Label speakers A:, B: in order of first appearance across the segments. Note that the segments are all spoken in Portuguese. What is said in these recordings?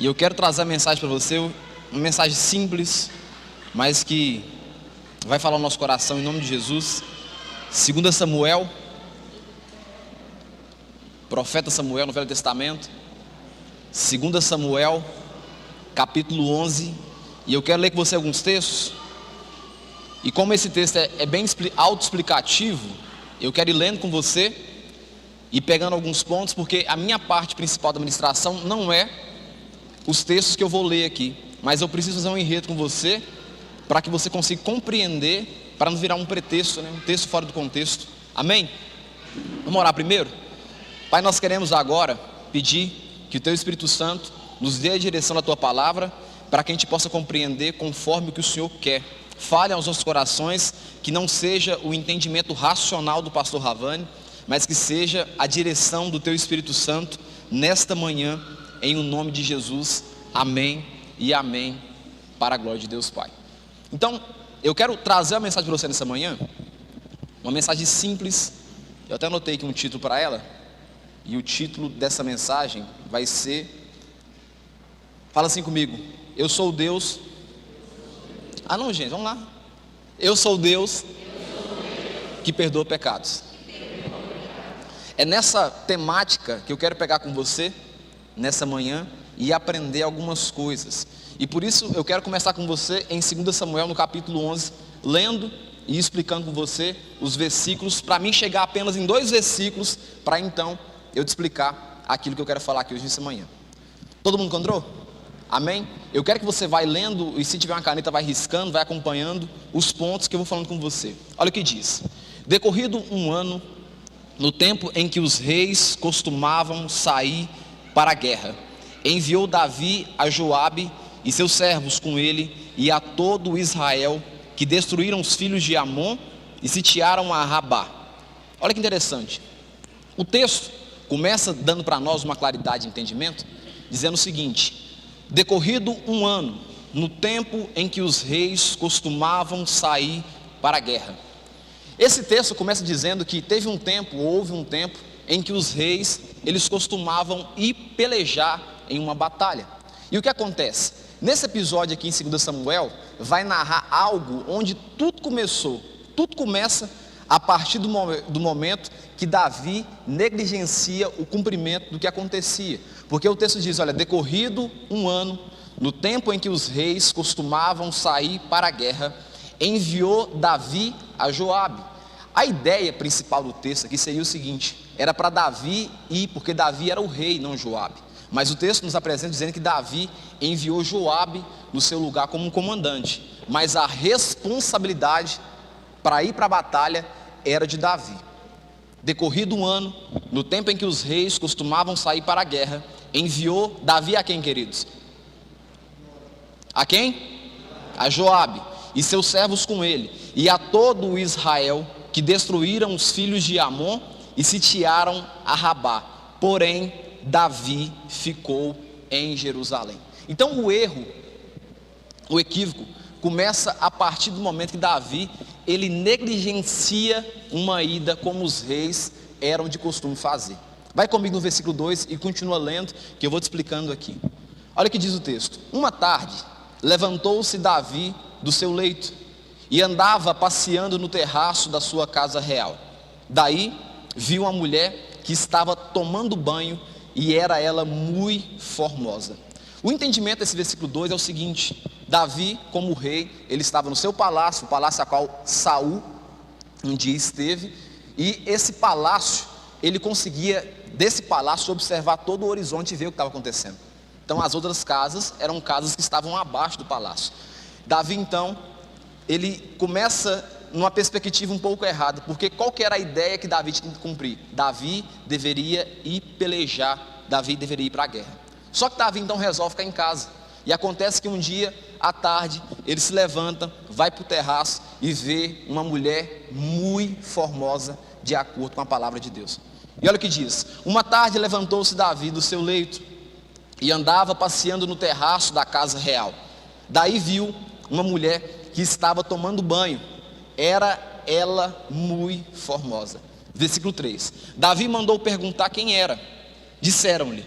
A: E eu quero trazer a mensagem para você, uma mensagem simples, mas que vai falar o nosso coração em nome de Jesus. 2 Samuel, profeta Samuel no Velho Testamento, 2 Samuel, capítulo 11, e eu quero ler com você alguns textos. E como esse texto é bem autoexplicativo, eu quero ir lendo com você e pegando alguns pontos, porque a minha parte principal da ministração não é os textos que eu vou ler aqui, mas eu preciso fazer um enredo com você, para que você consiga compreender, para não virar um pretexto, um texto fora do contexto. Amém? Vamos orar primeiro? Pai, nós queremos agora pedir que o Teu Espírito Santo nos dê a direção da Tua palavra, para que a gente possa compreender conforme o que o Senhor quer. Fale aos nossos corações, que não seja o entendimento racional do pastor Ravani, mas que seja a direção do Teu Espírito Santo nesta manhã, em o nome de Jesus. Amém e amém, para a glória de Deus Pai. Então, eu quero trazer uma mensagem para você nessa manhã, uma mensagem simples. Eu até anotei aqui um título para ela, e o título dessa mensagem vai ser, fala assim comigo: eu sou o Deus. Ah não, gente, vamos lá. Eu sou o Deus que perdoa pecados. É nessa temática que eu quero pegar com você nessa manhã e aprender algumas coisas. E por isso eu quero começar com você em 2 Samuel no capítulo 11, lendo e explicando com você os versículos, para mim chegar apenas em 2 versículos, para então eu te explicar aquilo que eu quero falar aqui hoje nessa manhã. Todo mundo encontrou? Amém? Eu quero que você vá lendo, e se tiver uma caneta vai riscando, vai acompanhando os pontos que eu vou falando com você. Olha o que diz: decorrido um ano, no tempo em que os reis costumavam sair para a guerra, enviou Davi a Joabe e seus servos com ele, e a todo Israel, que destruíram os filhos de Amon e sitiaram a Rabá. Olha que interessante, o texto começa dando para nós uma claridade de entendimento, dizendo o seguinte: decorrido um ano, no tempo em que os reis costumavam sair para a guerra. Esse texto começa dizendo que houve um tempo em que os reis, eles costumavam ir pelejar em uma batalha. E o que acontece? Nesse episódio aqui em 2 Samuel, vai narrar algo onde tudo começou. Tudo começa a partir do momento que Davi negligencia o cumprimento do que acontecia. Porque o texto diz, olha, decorrido um ano, no tempo em que os reis costumavam sair para a guerra, enviou Davi a Joabe. A ideia principal do texto aqui seria o seguinte: era para Davi ir, porque Davi era o rei, não Joabe. Mas o texto nos apresenta dizendo que Davi enviou Joabe no seu lugar como um comandante, mas a responsabilidade para ir para a batalha era de Davi. Decorrido um ano, no tempo em que os reis costumavam sair para a guerra, enviou Davi a quem, queridos? A quem? A Joabe e seus servos com ele, e a todo o Israel, que destruíram os filhos de Amon e sitiaram a Rabá. Porém, Davi ficou em Jerusalém. Então o equívoco começa a partir do momento que Davi, ele negligencia uma ida como os reis eram de costume fazer. Vai comigo no versículo 2 e continua lendo, que eu vou te explicando aqui. Olha o que diz o texto: uma tarde, levantou-se Davi do seu leito e andava passeando no terraço da sua casa real. Daí viu uma mulher que estava tomando banho, e era ela muito formosa. O entendimento desse versículo 2 é o seguinte: Davi, como rei, ele estava no seu palácio, o palácio a qual Saul um dia esteve, e esse palácio, ele conseguia desse palácio observar todo o horizonte e ver o que estava acontecendo. Então as outras casas eram casas que estavam abaixo do palácio. Davi então, ele começa numa perspectiva um pouco errada, porque qual que era a ideia que Davi tinha que cumprir? Davi deveria ir pelejar, Davi deveria ir para a guerra. Só que Davi então resolve ficar em casa, e acontece que um dia à tarde, ele se levanta, vai para o terraço e vê uma mulher muito formosa, de acordo com a palavra de Deus. E olha o que diz: uma tarde levantou-se Davi do seu leito e andava passeando no terraço da casa real. Daí viu uma mulher que estava tomando banho, era ela muito formosa. Versículo 3: Davi mandou perguntar quem era. Disseram-lhe: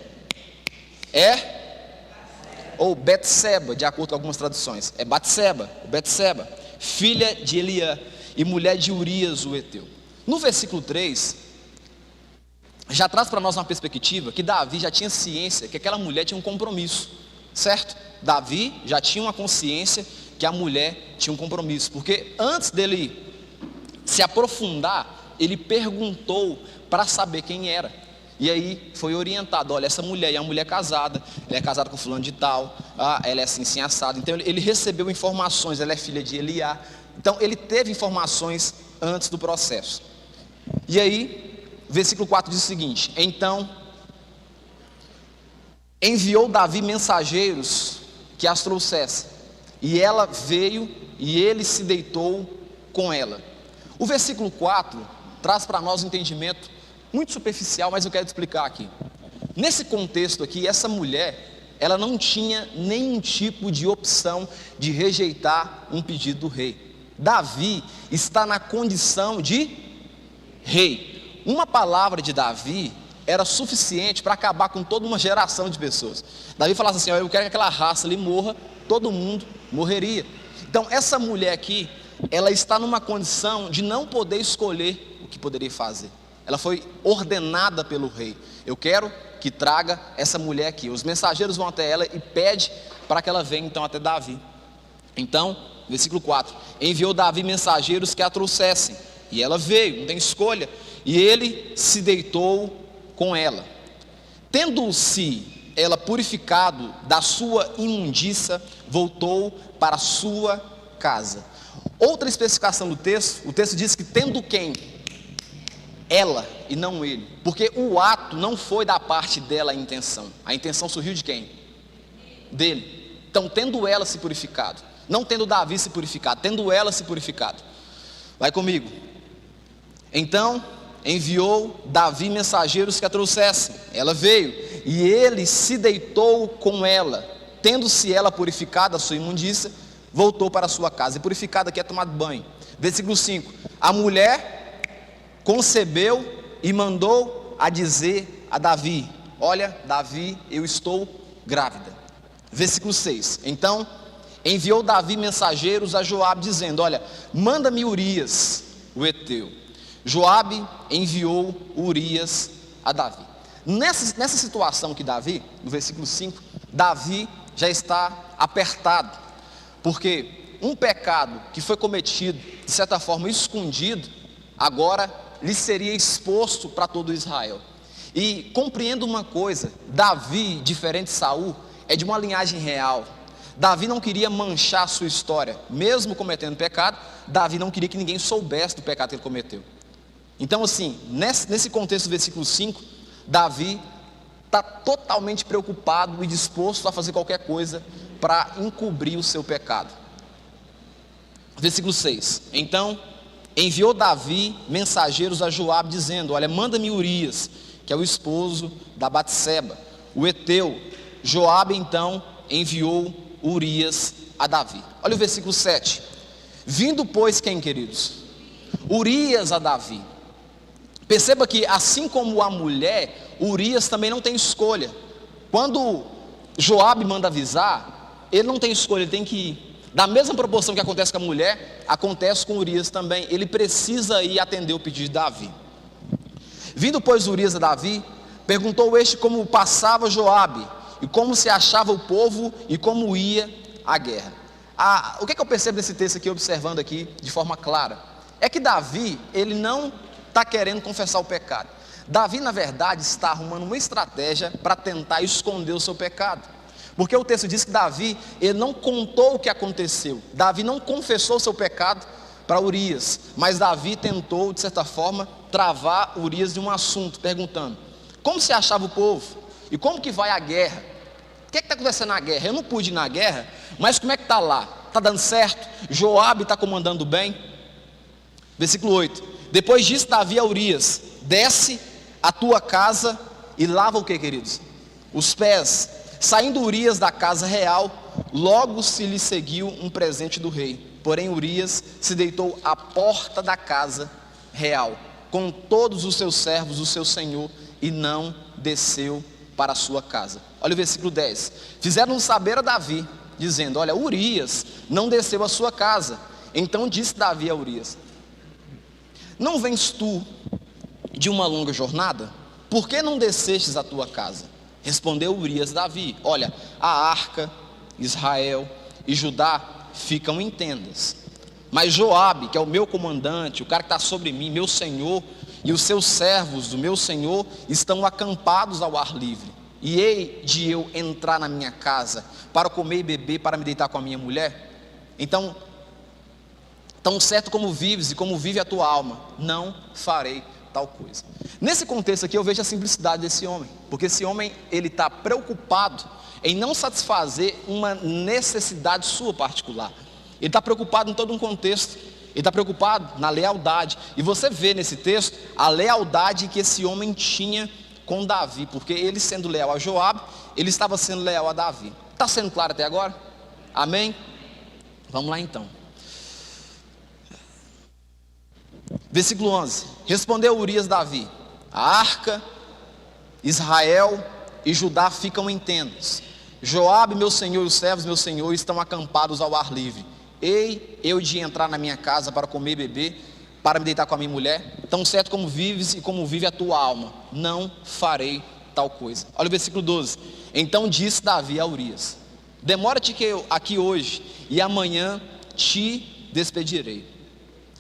A: é ou Betseba, de acordo com algumas traduções. É Batseba, filha de Eliã e mulher de Urias, o heteu. No versículo 3, já traz para nós uma perspectiva que Davi já tinha ciência que aquela mulher tinha um compromisso, certo? Davi já tinha uma consciência que a mulher tinha um compromisso, porque antes dele se aprofundar, ele perguntou para saber quem era. E aí foi orientado: olha, essa mulher é uma mulher casada, ela é casada com fulano de tal, ela é assim assada. Então ele recebeu informações, ela é filha de Eliá. Então ele teve informações antes do processo. E aí, versículo 4 diz o seguinte: então enviou Davi mensageiros que as trouxessem, e ela veio e ele se deitou com ela. O versículo 4 traz para nós um entendimento muito superficial, mas eu quero te explicar aqui. Nesse contexto aqui, essa mulher, ela não tinha nenhum tipo de opção de rejeitar um pedido do rei. Davi está na condição de rei. Uma palavra de Davi era suficiente para acabar com toda uma geração de pessoas. Davi falasse assim: eu quero que aquela raça ali morra, todo mundo morreria. Então essa mulher aqui, ela está numa condição de não poder escolher o que poderia fazer. Ela foi ordenada pelo rei: eu quero que traga essa mulher aqui. Os mensageiros vão até ela e pede para que ela venha então até Davi. Então, versículo 4: enviou Davi mensageiros que a trouxessem, e ela veio, não tem escolha, e ele se deitou com ela. Tendo-se ela purificado da sua imundícia, voltou para a sua casa. Outra especificação do texto, o texto diz que tendo quem? Ela e não ele, porque o ato não foi da parte dela a intenção surgiu de quem? Dele. Então tendo ela se purificado, não tendo Davi se purificado, tendo ela se purificado. Vai comigo. Então enviou Davi mensageiros que a trouxessem, ela veio e ele se deitou com ela. Tendo-se ela purificado a sua imundícia, voltou para a sua casa. E purificada aqui é tomar banho. Versículo 5: a mulher concebeu e mandou a dizer a Davi: olha, Davi, eu estou grávida. Versículo 6: então enviou Davi mensageiros a Joabe, dizendo: olha, manda-me Urias, o heteu. Joabe enviou Urias a Davi. Nessa situação que Davi, no versículo 5, Davi já está apertado, porque um pecado que foi cometido, de certa forma escondido, agora lhe seria exposto para todo Israel. E compreenda uma coisa: Davi, diferente de Saul, é de uma linhagem real. Davi não queria manchar a sua história, mesmo cometendo pecado. Davi não queria que ninguém soubesse do pecado que ele cometeu. Então assim, nesse contexto do versículo 5, Davi está totalmente preocupado e disposto a fazer qualquer coisa para encobrir o seu pecado. Versículo 6: então enviou Davi mensageiros a Joabe, dizendo: olha, manda-me Urias, que é o esposo da Batseba, o heteu. Joabe então enviou Urias a Davi. Olha o versículo 7: vindo pois quem, queridos? Urias a Davi. Perceba que assim como a mulher, Urias também não tem escolha. Quando Joabe manda avisar, ele não tem escolha, ele tem que ir. Da mesma proporção que acontece com a mulher, acontece com Urias também. Ele precisa ir atender o pedido de Davi. Vindo pois Urias a Davi, perguntou este como passava Joabe, e como se achava o povo, e como ia a guerra. O que eu percebo nesse texto aqui, observando aqui de forma clara, é que Davi, ele não está querendo confessar o pecado. Davi, na verdade, está arrumando uma estratégia para tentar esconder o seu pecado. Porque o texto diz que Davi, ele não contou o que aconteceu. Davi não confessou o seu pecado para Urias, mas Davi tentou, de certa forma, travar Urias de um assunto, perguntando: como se achava o povo? E como que vai a guerra? O que está acontecendo na guerra? Eu não pude ir na guerra, mas como é que está lá? Está dando certo? Joabe está comandando bem? Versículo 8: depois disso Davi a Urias: desce a tua casa e lava o que, queridos? Os pés. Saindo Urias da casa real, logo se lhe seguiu um presente do rei. Porém Urias se deitou à porta da casa real, com todos os seus servos, o seu senhor, e não desceu para a sua casa. Olha o versículo 10. Fizeram saber a Davi, dizendo: olha, Urias não desceu à sua casa. Então disse Davi a Urias: não vens tu de uma longa jornada? Por que não descestes à tua casa? Respondeu Urias a Davi: olha, a arca, Israel e Judá ficam em tendas, mas Joabe, que é o meu comandante, o cara que está sobre mim, meu senhor, e os seus servos do meu senhor estão acampados ao ar livre. E hei de eu entrar na minha casa para comer e beber, para me deitar com a minha mulher? Então, tão certo como vives e como vive a tua alma, não farei tal coisa. Nesse contexto aqui eu vejo a simplicidade desse homem, porque esse homem, ele está preocupado em não satisfazer uma necessidade sua particular. Ele está preocupado em todo um contexto, ele está preocupado na lealdade, e você vê nesse texto a lealdade que esse homem tinha com Davi, porque ele sendo leal a Joabe, ele estava sendo leal a Davi. Está sendo claro até agora? Amém? Vamos lá então. Versículo 11. Respondeu Urias Davi: a arca, Israel e Judá ficam em tendas. Joabe, meu senhor, e os servos, meu senhor, estão acampados ao ar livre. Ei, eu de entrar na minha casa para comer e beber, para me deitar com a minha mulher? Tão certo como vives e como vive a tua alma, não farei tal coisa. Olha o versículo 12. Então disse Davi a Urias: demora-te aqui hoje, e amanhã te despedirei.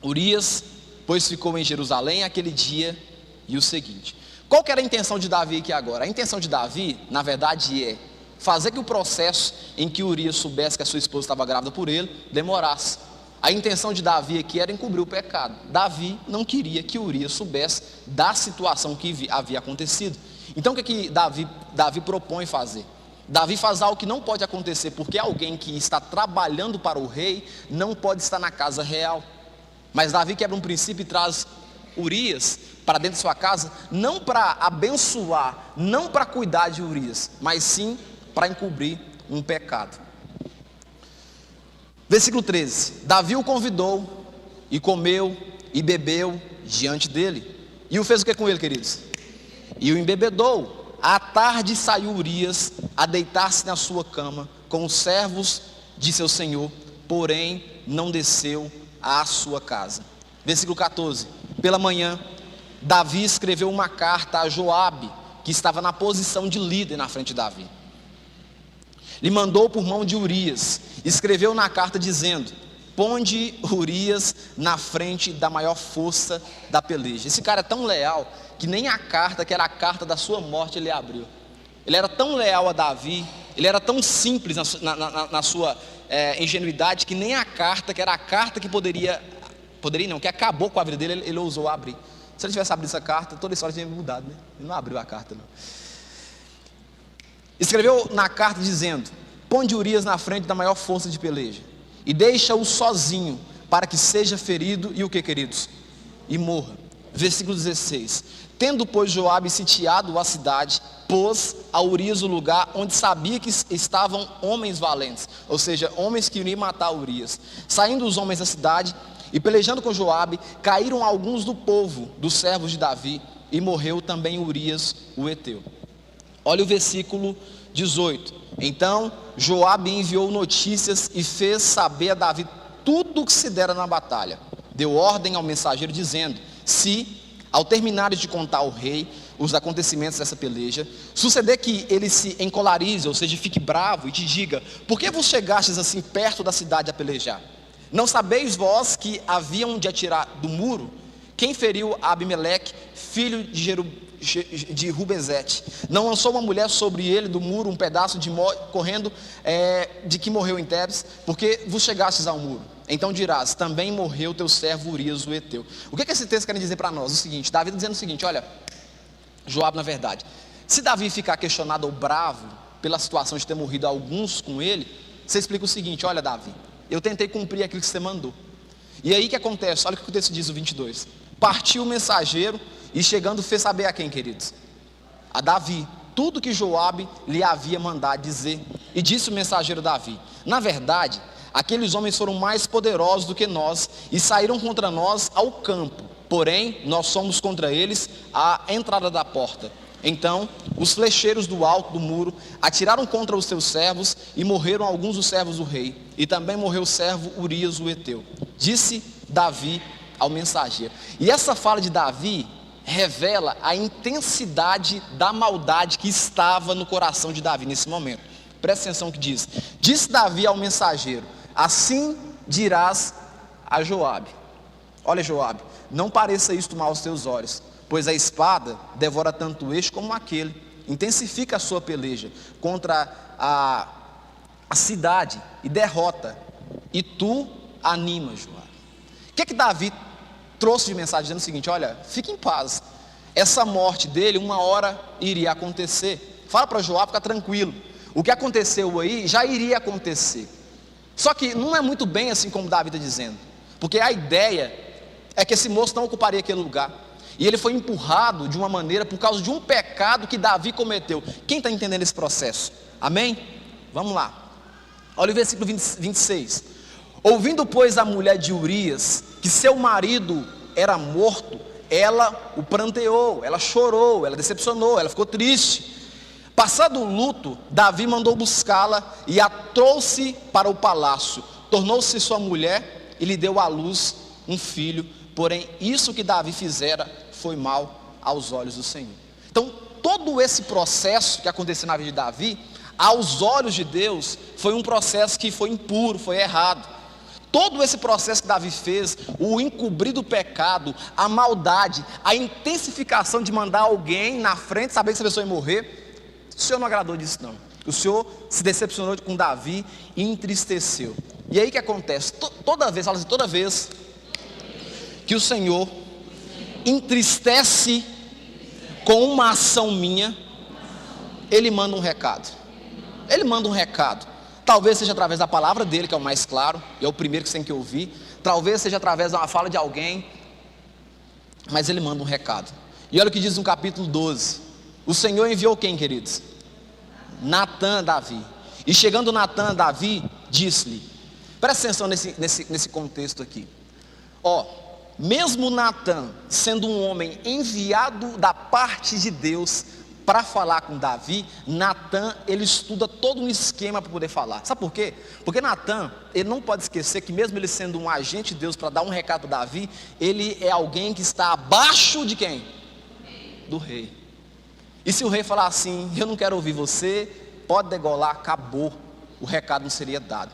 A: Urias, pois, ficou em Jerusalém aquele dia e o seguinte. Qual que era a intenção de Davi aqui agora? A intenção de Davi, na verdade, é fazer que o processo em que Urias soubesse que a sua esposa estava grávida por ele, demorasse. A intenção de Davi aqui era encobrir o pecado. Davi não queria que Urias soubesse da situação que havia acontecido. Então o que Davi propõe fazer? Davi faz algo que não pode acontecer, porque alguém que está trabalhando para o rei não pode estar na casa real. Mas Davi quebra um princípio e traz Urias para dentro de sua casa, não para abençoar, não para cuidar de Urias, mas sim para encobrir um pecado. Versículo 13. Davi o convidou, e comeu e bebeu diante dele. E o fez o que com ele, queridos? E o embebedou. À tarde saiu Urias a deitar-se na sua cama com os servos de seu senhor, porém não desceu à sua casa. Versículo 14. Pela manhã, Davi escreveu uma carta a Joabe, que estava na posição de líder na frente de Davi. Lhe mandou por mão de Urias, escreveu na carta dizendo: ponde Urias na frente da maior força da peleja. Esse cara é tão leal que nem a carta, que era a carta da sua morte, ele abriu. Ele era tão leal a Davi, ele era tão simples na sua ingenuidade, que nem a carta, que era a carta que que acabou com a vida dele, ele ousou abrir. Se ele tivesse abrido essa carta, toda a história tinha mudado, né? Ele não abriu a carta, não. Escreveu na carta dizendo: ponde Urias na frente da maior força de peleja, e deixa-o sozinho, para que seja ferido, e o que, queridos? E morra. Versículo 16. Tendo, pois, Joabe sitiado a cidade, pôs a Urias o lugar onde sabia que estavam homens valentes, ou seja, homens que iriam matar Urias. Saindo os homens da cidade e pelejando com Joabe, caíram alguns do povo, dos servos de Davi, e morreu também Urias o heteu. Olha o versículo 18. Então Joabe enviou notícias e fez saber a Davi tudo o que se dera na batalha. Deu ordem ao mensageiro dizendo: se, ao terminares de contar ao rei os acontecimentos dessa peleja, suceder que ele se encolarize, ou seja, fique bravo e te diga: por que vos chegastes assim perto da cidade a pelejar? Não sabeis vós que haviam de atirar do muro quem feriu Abimeleque, filho de Rubezete? Não lançou uma mulher sobre ele do muro um pedaço correndo de que morreu em Tebes? Porque vos chegastes ao muro. Então dirás: também morreu teu servo Urias o heteu. O que esse texto quer dizer para nós? O seguinte, Davi está dizendo o seguinte: olha, Joabe, na verdade, se Davi ficar questionado ou bravo pela situação de ter morrido alguns com ele, você explica o seguinte: olha, Davi, eu tentei cumprir aquilo que você mandou. E aí o que acontece? Olha o que o texto diz, o 22. Partiu o mensageiro e chegando fez saber a quem, queridos? A Davi, tudo que Joabe lhe havia mandado dizer. E disse o mensageiro Davi: na verdade, aqueles homens foram mais poderosos do que nós e saíram contra nós ao campo. Porém, nós somos contra eles à entrada da porta. Então os flecheiros do alto do muro atiraram contra os seus servos, e morreram alguns dos servos do rei, e também morreu o servo Urias o heteu. Disse Davi ao mensageiro. E essa fala de Davi revela a intensidade da maldade que estava no coração de Davi nesse momento. Presta atenção que diz: disse Davi ao mensageiro: assim dirás a Joabe. Olha, Joabe, não pareça isto mal aos teus olhos, pois a espada devora tanto este como aquele. Intensifica a sua peleja contra a cidade e derrota, e tu animas, Joabe. O que Davi trouxe de mensagem dizendo o seguinte: olha, fique em paz, essa morte dele uma hora iria acontecer. Fala para Joabe ficar tranquilo, o que aconteceu aí já iria acontecer. Só que não é muito bem assim como Davi está dizendo, porque a ideia é que esse moço não ocuparia aquele lugar, e ele foi empurrado de uma maneira por causa de um pecado que Davi cometeu. Quem está entendendo esse processo? Amém? Vamos lá, olha o versículo 26. Ouvindo, pois, a mulher de Urias que seu marido era morto, ela o pranteou, ela chorou, ela decepcionou, ela ficou triste. Passado o luto, Davi mandou buscá-la e a trouxe para o palácio. Tornou-se sua mulher e lhe deu à luz um filho. Porém, isso que Davi fizera foi mal aos olhos do Senhor. Então, todo esse processo que aconteceu na vida de Davi, aos olhos de Deus, foi um processo que foi impuro, foi errado. Todo esse processo que Davi fez, o encobrir do pecado, a maldade, a intensificação de mandar alguém na frente, saber que essa pessoa ia morrer, o Senhor não agradou disso não. O Senhor se decepcionou com Davi e entristeceu. E aí o que acontece? Toda vez, fala assim, toda vez que o Senhor entristece com uma ação minha, Ele manda um recado. Ele manda um recado. Talvez seja através da palavra dele, que é o mais claro, e é o primeiro que você tem que ouvir. Talvez seja através de uma fala de alguém, mas ele manda um recado. E olha o que diz no capítulo 12. O Senhor enviou quem, queridos? Natã a Davi. E chegando Natã a Davi, disse-lhe, presta atenção nesse contexto aqui. Mesmo Natã sendo um homem enviado da parte de Deus para falar com Davi, Natã, ele estuda todo um esquema para poder falar. Sabe por quê? Porque Natã, ele não pode esquecer que mesmo ele sendo um agente de Deus para dar um recado para Davi, ele é alguém que está abaixo de quem? Do rei. E se o rei falar assim, eu não quero ouvir você, pode degolar, acabou, o recado não seria dado.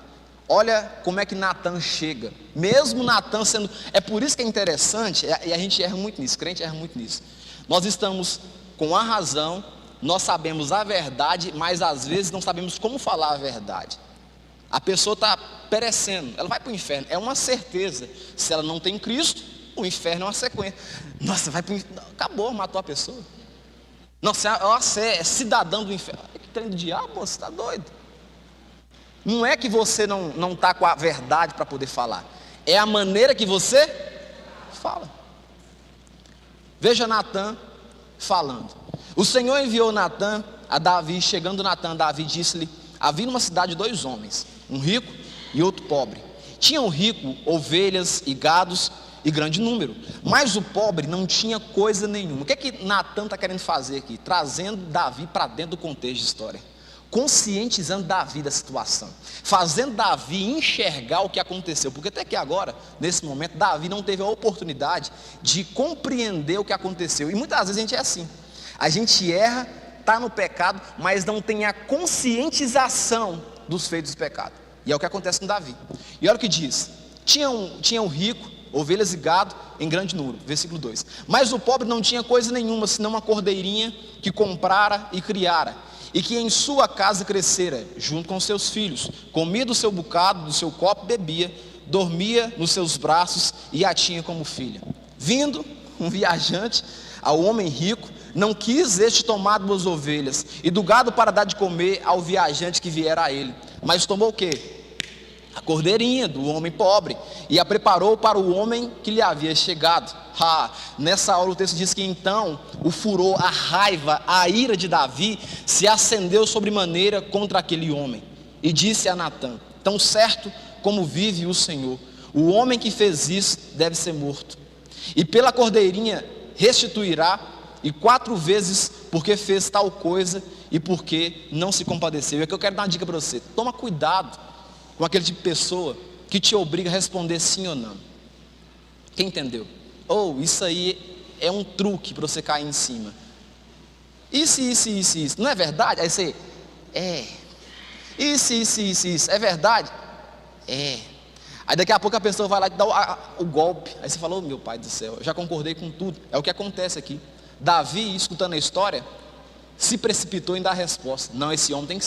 A: Olha como é que Natã chega, mesmo Natã sendo, é por isso que é interessante, e a gente erra muito nisso, crente erra muito nisso. Nós estamos com a razão, nós sabemos a verdade, mas às vezes não sabemos como falar a verdade. A pessoa está perecendo, ela vai para o inferno, é uma certeza. Se ela não tem Cristo, o inferno é uma sequência. Nossa, vai para o inferno, acabou, matou a pessoa. Nossa, é cidadão do inferno. Que trem do diabo, você está doido. Não é que você não está com a verdade para poder falar, é a maneira que você fala. Veja Natã falando. O Senhor enviou Natã a Davi. Chegando Natã a Davi, disse-lhe: havia numa cidade 2 homens, um rico e outro pobre. Tinha o rico ovelhas e gados e grande número, mas o pobre não tinha coisa nenhuma. O que é que Natã está querendo fazer aqui? Trazendo Davi para dentro do contexto de história, conscientizando Davi da situação, fazendo Davi enxergar o que aconteceu, porque até que agora, nesse momento, Davi não teve a oportunidade de compreender o que aconteceu. E muitas vezes a gente é assim, a gente erra, está no pecado, mas não tem a conscientização dos feitos do pecado, e é o que acontece com Davi. E olha o que diz: tinha um rico, ovelhas e gado em grande número, versículo 2, mas o pobre não tinha coisa nenhuma, senão uma cordeirinha que comprara e criara, e que em sua casa crescera, junto com seus filhos, comia do seu bocado, do seu copo bebia, dormia nos seus braços e a tinha como filha. Vindo um viajante ao homem rico, não quis este tomar 2 ovelhas e do gado para dar de comer ao viajante que viera a ele, mas tomou o quê? A cordeirinha do homem pobre e a preparou para o homem que lhe havia chegado. Nessa hora o texto diz que então o furor, a raiva, a ira de Davi se acendeu sobremaneira contra aquele homem, e disse a Natã: tão certo como vive o Senhor, o homem que fez isso deve ser morto, e pela cordeirinha restituirá e 4 vezes porque fez tal coisa e porque não se compadeceu. É que eu quero dar uma dica para você: toma cuidado com aquele tipo de pessoa que te obriga a responder sim ou não. Quem entendeu? Ou isso aí é um truque para você cair em cima. Isso, não é verdade? Aí você, isso, é verdade? Aí daqui a pouco a pessoa vai lá e dá o golpe. Aí você fala: oh, meu pai do céu, eu já concordei com tudo. É o que acontece aqui. Davi, escutando a história, se precipitou em dar a resposta: não, esse homem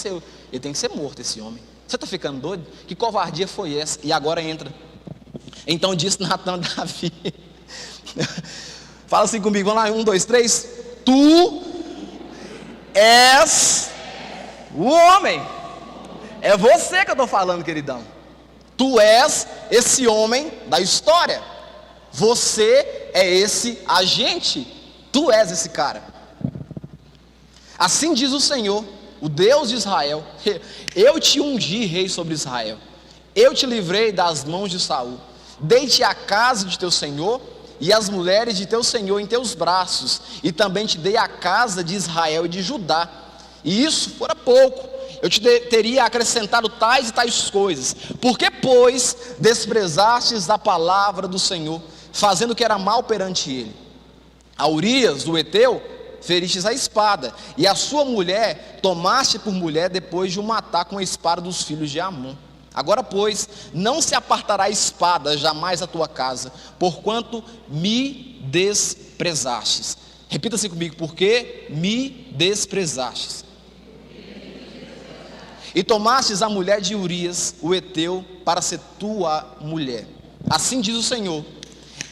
A: ele tem que ser morto, esse homem. Você está ficando doido? Que covardia foi essa? E agora entra. Então disse Natan a Davi, fala assim comigo, vamos lá, 1, 2, 3. Tu és o homem. É você que eu estou falando, queridão. Tu és esse homem da história. Você é esse agente. Tu és esse cara. Assim diz o Senhor, o Deus de Israel: eu te ungi rei sobre Israel. Eu te livrei das mãos de Saul. Dei-te a casa de teu senhor e as mulheres de teu senhor em teus braços, e também te dei a casa de Israel e de Judá. E isso fora pouco, eu te teria acrescentado tais e tais coisas. Porque, pois, desprezastes a palavra do Senhor, fazendo o que era mal perante ele? A Urias, do Eteu, feristes a espada, e a sua mulher tomaste por mulher depois de o matar com a espada dos filhos de Amon. Agora, pois, não se apartará a espada jamais da tua casa, porquanto me desprezastes. Repita assim comigo: porque me desprezastes. E tomastes a mulher de Urias, o Eteu, para ser tua mulher. Assim diz o Senhor: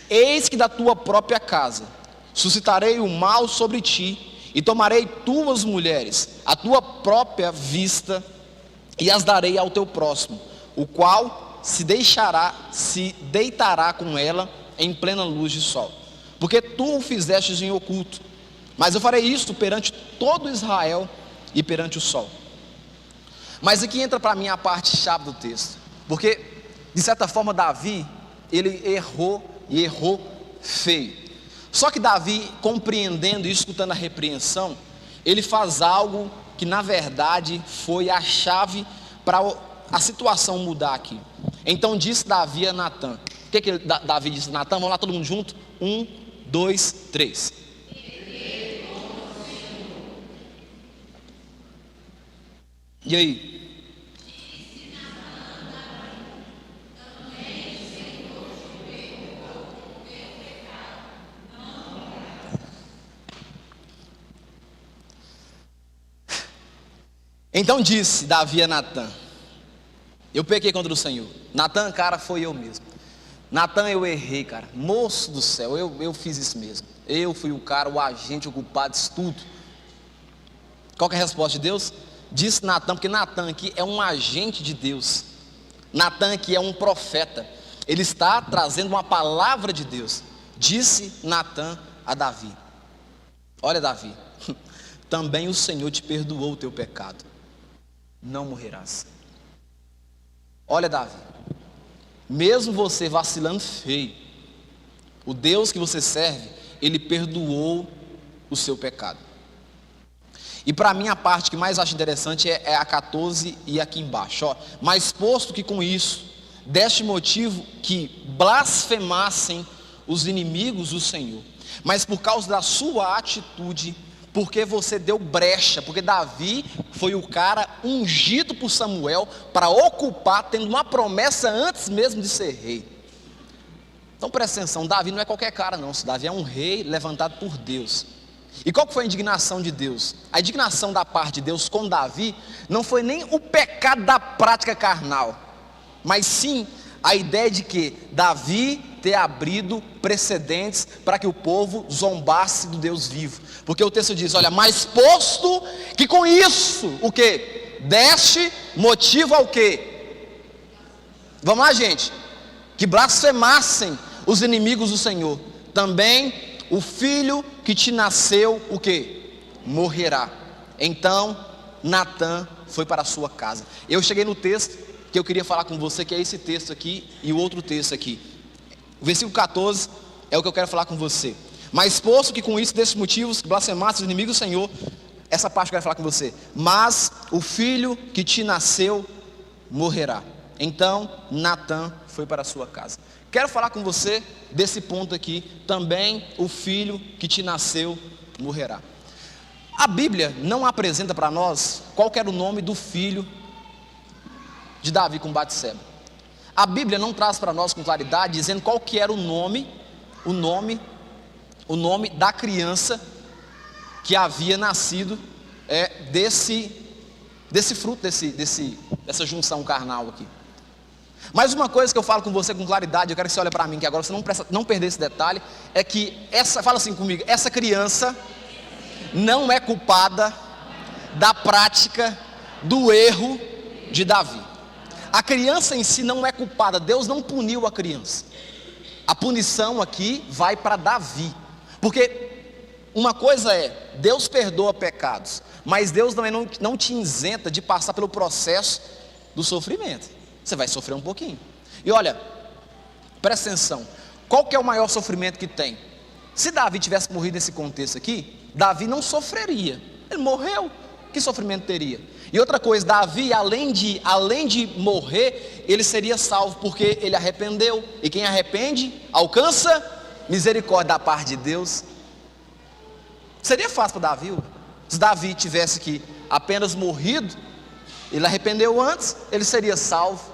A: eis que da tua própria casa suscitarei o mal sobre ti, e tomarei tuas mulheres, a tua própria vista, e as darei ao teu próximo, o qual se deitará com ela em plena luz de sol. Porque tu o fizestes em oculto, mas eu farei isto perante todo Israel e perante o sol. Mas aqui entra para mim a parte chave do texto, porque de certa forma Davi, ele errou e errou feio. Só que Davi, compreendendo e escutando a repreensão, ele faz algo que na verdade foi a chave para a situação mudar aqui. Então disse Davi a Natan. O que Davi disse a Natan? Vamos lá todo mundo junto? 1, 2, 3. E aí? Então disse Davi a Natan: eu pequei contra o Senhor. Natan, cara, foi eu mesmo. Natan, eu errei, cara. Moço do céu, eu fiz isso mesmo. Eu fui o cara, o agente, o culpado disso tudo. Qual que é a resposta de Deus? Disse Natan, porque Natan aqui é um agente de Deus. Natan aqui é um profeta. Ele está trazendo uma palavra de Deus. Disse Natan a Davi: olha, Davi, também o Senhor te perdoou o teu pecado. Não morrerás. Olha, Davi, mesmo você vacilando feio, o Deus que você serve, Ele perdoou o seu pecado. E para mim a parte que mais acho interessante é a 14 e aqui embaixo, ó. Mas posto que com isso, deste motivo que blasfemassem os inimigos do Senhor, mas por causa da sua atitude, porque você deu brecha, porque Davi foi o cara ungido por Samuel para ocupar, tendo uma promessa antes mesmo de ser rei. Então presta atenção, Davi não é qualquer cara não, Davi é um rei levantado por Deus. E qual que foi a indignação de Deus? A indignação da parte de Deus com Davi não foi nem o pecado da prática carnal, mas sim a ideia de que Davi ter abrido precedentes para que o povo zombasse do Deus vivo. Porque o texto diz, olha, mas posto que com isso, o que? Deste motivo ao que? Vamos lá, gente. Que blasfemassem os inimigos do Senhor. Também o filho que te nasceu, o que? Morrerá. Então Natan foi para a sua casa. Eu cheguei no texto que eu queria falar com você, que é esse texto aqui e o outro texto aqui. O versículo 14 é o que eu quero falar com você. Mas posto que com isso, desses motivos, blasfemaste os inimigos do Senhor, essa parte que eu quero falar com você. Mas o filho que te nasceu morrerá. Então Natã foi para a sua casa. Quero falar com você desse ponto aqui. Também o filho que te nasceu morrerá. A Bíblia não apresenta para nós qual era o nome do filho de Davi com Batseba. A Bíblia não traz para nós com claridade dizendo qual que era o nome da criança que havia nascido desse fruto, dessa junção carnal aqui. Mas uma coisa que eu falo com você com claridade, eu quero que você olhe para mim, que agora você não perder esse detalhe, é que fala assim comigo, essa criança não é culpada da prática do erro de Davi. A criança em si não é culpada, Deus não puniu a criança. A punição aqui vai para Davi, porque uma coisa é, Deus perdoa pecados, mas Deus também não te isenta de passar pelo processo do sofrimento. Você vai sofrer um pouquinho. E olha, presta atenção, qual que é o maior sofrimento que tem? Se Davi tivesse morrido nesse contexto aqui, Davi não sofreria, ele morreu, que sofrimento teria? E outra coisa, Davi, além de morrer, ele seria salvo, porque ele arrependeu, e quem arrepende, alcança misericórdia da parte de Deus. Seria fácil para Davi, se Davi tivesse que apenas morrido, ele arrependeu antes, ele seria salvo.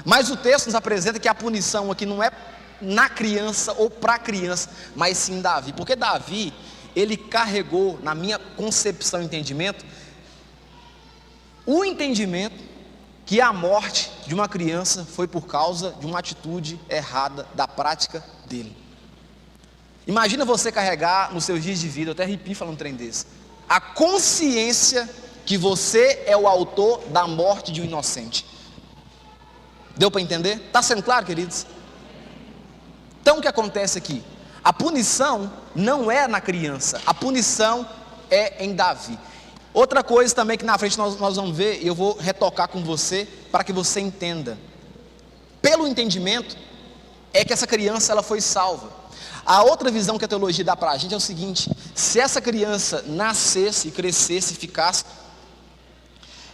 A: Mas o texto nos apresenta que a punição aqui não é na criança ou para a criança, mas sim em Davi, porque Davi, ele carregou, na minha concepção e entendimento, o entendimento que a morte de uma criança foi por causa de uma atitude errada da prática dele. Imagina você carregar nos seus dias de vida, eu até arrepio falando um trem desse, a consciência que você é o autor da morte de um inocente. Deu para entender? Está sendo claro, queridos? Então o que acontece aqui? A punição não é na criança, a punição é em Davi. Outra coisa também que na frente nós vamos ver, e eu vou retocar com você, para que você entenda. Pelo entendimento, é que essa criança ela foi salva. A outra visão que a teologia dá para a gente é o seguinte: se essa criança nascesse, crescesse, ficasse,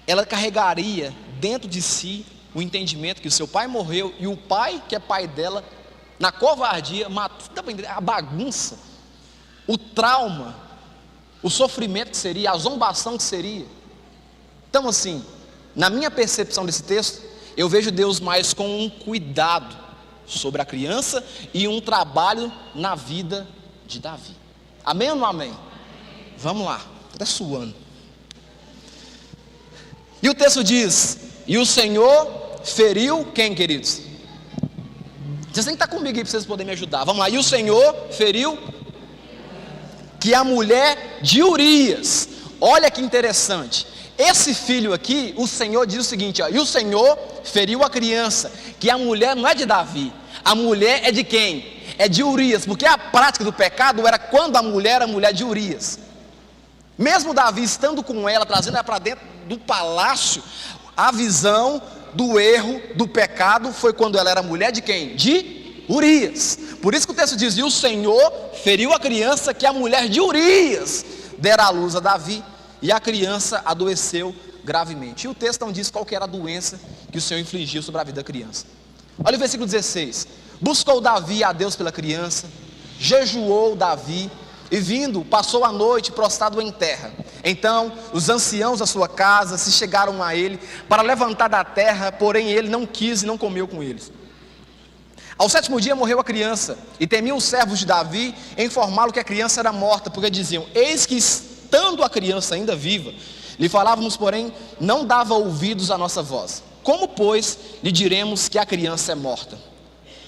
A: ela carregaria dentro de si o entendimento que o seu pai morreu, e o pai, que é pai dela, na covardia, matou, a bagunça, o trauma, o sofrimento que seria, a zombação que seria. Então assim, na minha percepção desse texto, eu vejo Deus mais com um cuidado sobre a criança e um trabalho na vida de Davi. Amém ou não amém? Vamos lá, estou até suando. E o texto diz, e o Senhor feriu quem, queridos? Vocês têm que estar comigo aí para vocês poderem me ajudar. Vamos lá, e o Senhor feriu que a mulher de Urias. Olha que interessante, esse filho aqui, o Senhor diz o seguinte, ó, e o Senhor feriu a criança, que a mulher não é de Davi, a mulher é de quem? É de Urias, porque a prática do pecado era quando a mulher era mulher de Urias. Mesmo Davi estando com ela, trazendo ela para dentro do palácio, a visão do erro, do pecado, foi quando ela era mulher de quem? De Urias. Por isso que o texto diz, e o Senhor feriu a criança que a mulher de Urias dera à luz a Davi, e a criança adoeceu gravemente. E o texto não diz qual que era a doença que o Senhor infligiu sobre a vida da criança. Olha o versículo 16, buscou Davi a Deus pela criança, jejuou Davi, e vindo, passou a noite prostrado em terra. Então os anciãos da sua casa se chegaram a ele para levantar da terra, porém ele não quis e não comeu com eles. Ao 7º dia morreu a criança, e temiam os servos de Davi informá-lo que a criança era morta, porque diziam, eis que estando a criança ainda viva, lhe falávamos, porém não dava ouvidos à nossa voz. Como pois lhe diremos que a criança é morta?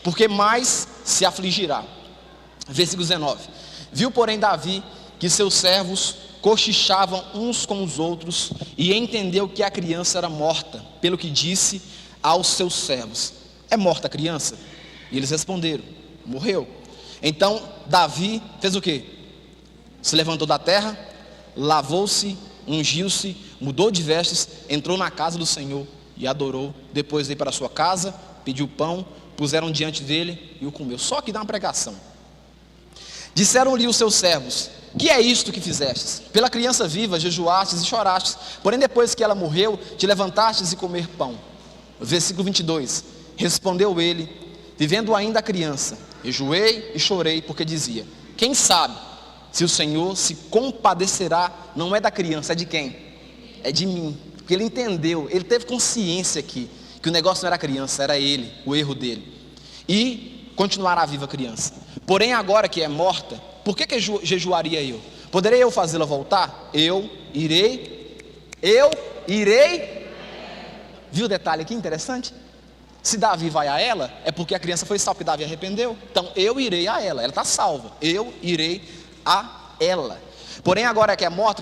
A: Porque mais se afligirá. Versículo 19, viu porém Davi que seus servos cochichavam uns com os outros, e entendeu que a criança era morta, pelo que disse aos seus servos, é morta a criança? E eles responderam, morreu. Então Davi fez o quê? Se levantou da terra, lavou-se, ungiu-se, mudou de vestes, entrou na casa do Senhor e adorou. Depois veio para a sua casa, pediu pão, puseram diante dele e o comeu. Só que dá uma pregação. Disseram-lhe os seus servos: que é isto que fizestes? Pela criança viva jejuastes e chorastes, porém depois que ela morreu, te levantastes e comer pão. Versículo 22, respondeu ele, vivendo ainda a criança, jejuei e chorei, porque dizia: quem sabe se o Senhor se compadecerá, não é da criança, é de quem? É de mim. Porque ele entendeu, ele teve consciência aqui, que o negócio não era a criança, era ele, o erro dele. E continuará viva a criança. Porém agora que é morta, por que jejuaria eu? Poderei eu fazê-la voltar? Eu irei. Viu o detalhe aqui interessante? Se Davi vai a ela, é porque a criança foi salva, porque Davi arrependeu. Então eu irei a ela está salva. Eu irei a ela. Porém agora que é morta,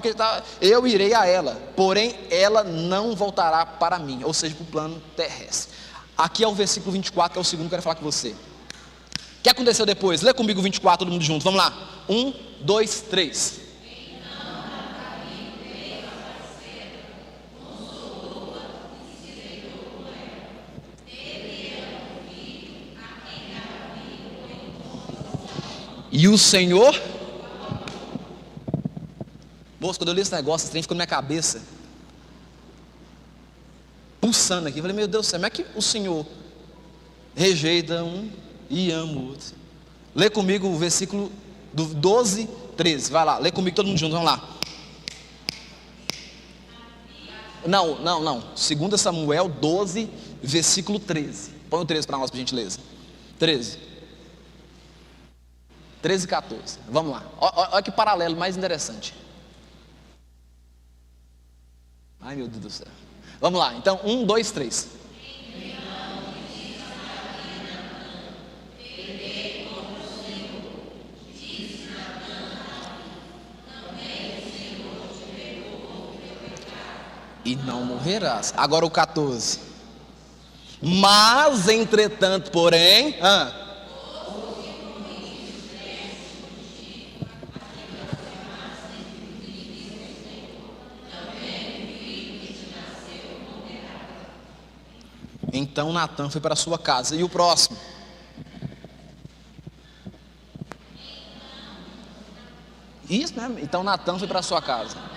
A: eu irei a ela. Porém ela não voltará para mim, ou seja, para o plano terrestre. Aqui é o versículo 24, que é o segundo que eu quero falar com você. O que aconteceu depois? Lê comigo o 24, todo mundo junto, vamos lá. 1, 2, 3. E o Senhor, moço, quando eu li esse negócio, esse trem ficou na minha cabeça, pulsando aqui. Eu falei, meu Deus do céu, como é que o Senhor rejeita um e ama o outro? Lê comigo o versículo do 12, 13, vai lá, lê comigo todo mundo junto, vamos lá. Não, 2 Samuel 12, versículo 13, põe o 13 para nós, por gentileza. 13 e 14, vamos lá, olha que paralelo mais interessante. Ai meu Deus do céu, vamos lá, então 1, 2, 3. E não morrerás. Agora o 14. Mas entretanto, porém, então Natã foi para a sua casa. E o próximo? Isso, né? Então Natã foi para a sua casa.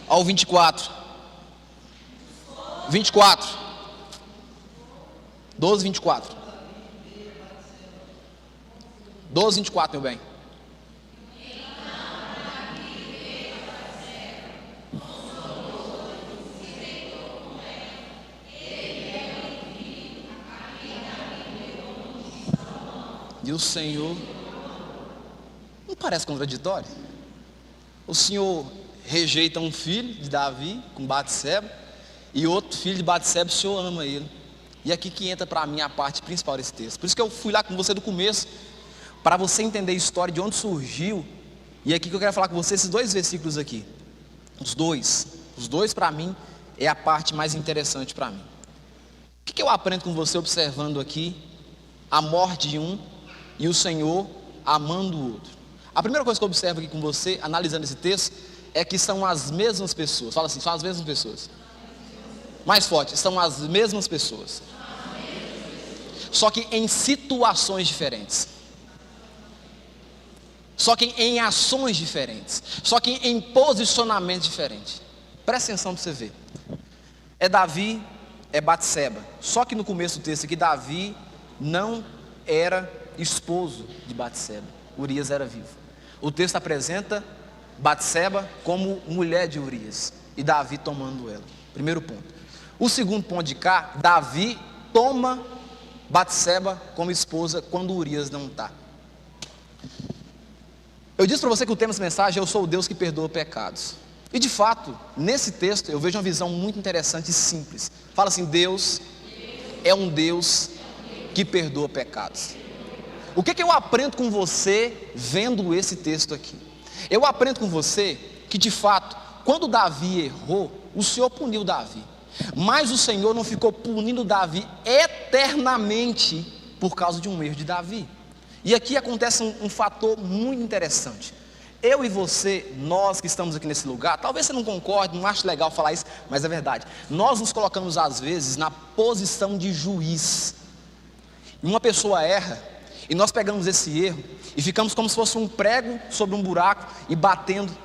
A: Ao 24. 12, 24. 12, 24, meu bem. E o Senhor, não parece contraditório? O Senhor rejeita um filho de Davi com Batseba, e outro filho de Batseba, o Senhor ama ele. E aqui que entra para mim a parte principal desse texto. Por isso que eu fui lá com você do começo, para você entender a história de onde surgiu. E aqui que eu quero falar com você, esses dois versículos aqui. Os dois para mim é a parte mais interessante para mim. O que eu aprendo com você observando aqui a morte de um e o Senhor amando o outro? A primeira coisa que eu observo aqui com você, analisando esse texto, é que são as mesmas pessoas. Fala assim, são as mesmas pessoas. Mais forte, são as mesmas pessoas. Só que em situações diferentes. Só que em ações diferentes. Só que em posicionamentos diferentes. Presta atenção para você ver. É Davi, é Batseba. Só que no começo do texto aqui, Davi não era esposo de Batseba. Urias era vivo. O texto apresenta Batseba como mulher de Urias e Davi tomando ela. Primeiro ponto. O segundo ponto de cá, Davi toma Batseba como esposa quando Urias não está. Eu disse para você que o tema dessa mensagem é: eu sou o Deus que perdoa pecados. E de fato, nesse texto eu vejo uma visão muito interessante e simples. Fala assim: Deus é um Deus que perdoa pecados. O que eu aprendo com você vendo esse texto aqui? Eu aprendo com você que de fato, quando Davi errou, o Senhor puniu Davi. Mas o Senhor não ficou punindo Davi eternamente por causa de um erro de Davi. E aqui acontece um fator muito interessante. eu e você, nós que estamos aqui nesse lugar, talvez você não concorde, não ache legal falar isso, mas é verdade. Nós nos colocamos às vezes na posição de juiz. E uma pessoa erra, e nós pegamos esse erro e ficamos como se fosse um prego sobre um buraco e batendo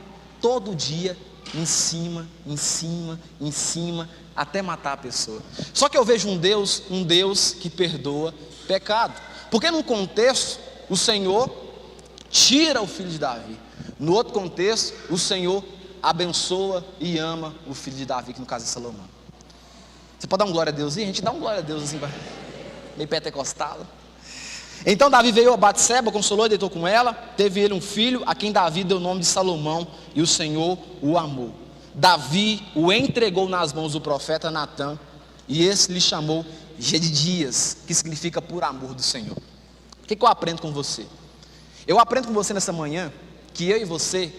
A: todo dia em cima, até matar a pessoa. Só que eu vejo um Deus que perdoa pecado. Porque num contexto, o Senhor tira o filho de Davi. No outro contexto, o Senhor abençoa e ama o filho de Davi, que no caso é Salomão. Você pode dar um glória a Deus? A gente dá um glória a Deus assim, meio pentecostal. Então Davi veio a Batseba, consolou e deitou com ela. Teve ele um filho, a quem Davi deu o nome de Salomão, e o Senhor o amou. Davi o entregou nas mãos do profeta Natã, e esse lhe chamou Jedidias, que significa por amor do Senhor. O que eu aprendo com você? Eu aprendo com você nessa manhã que eu e você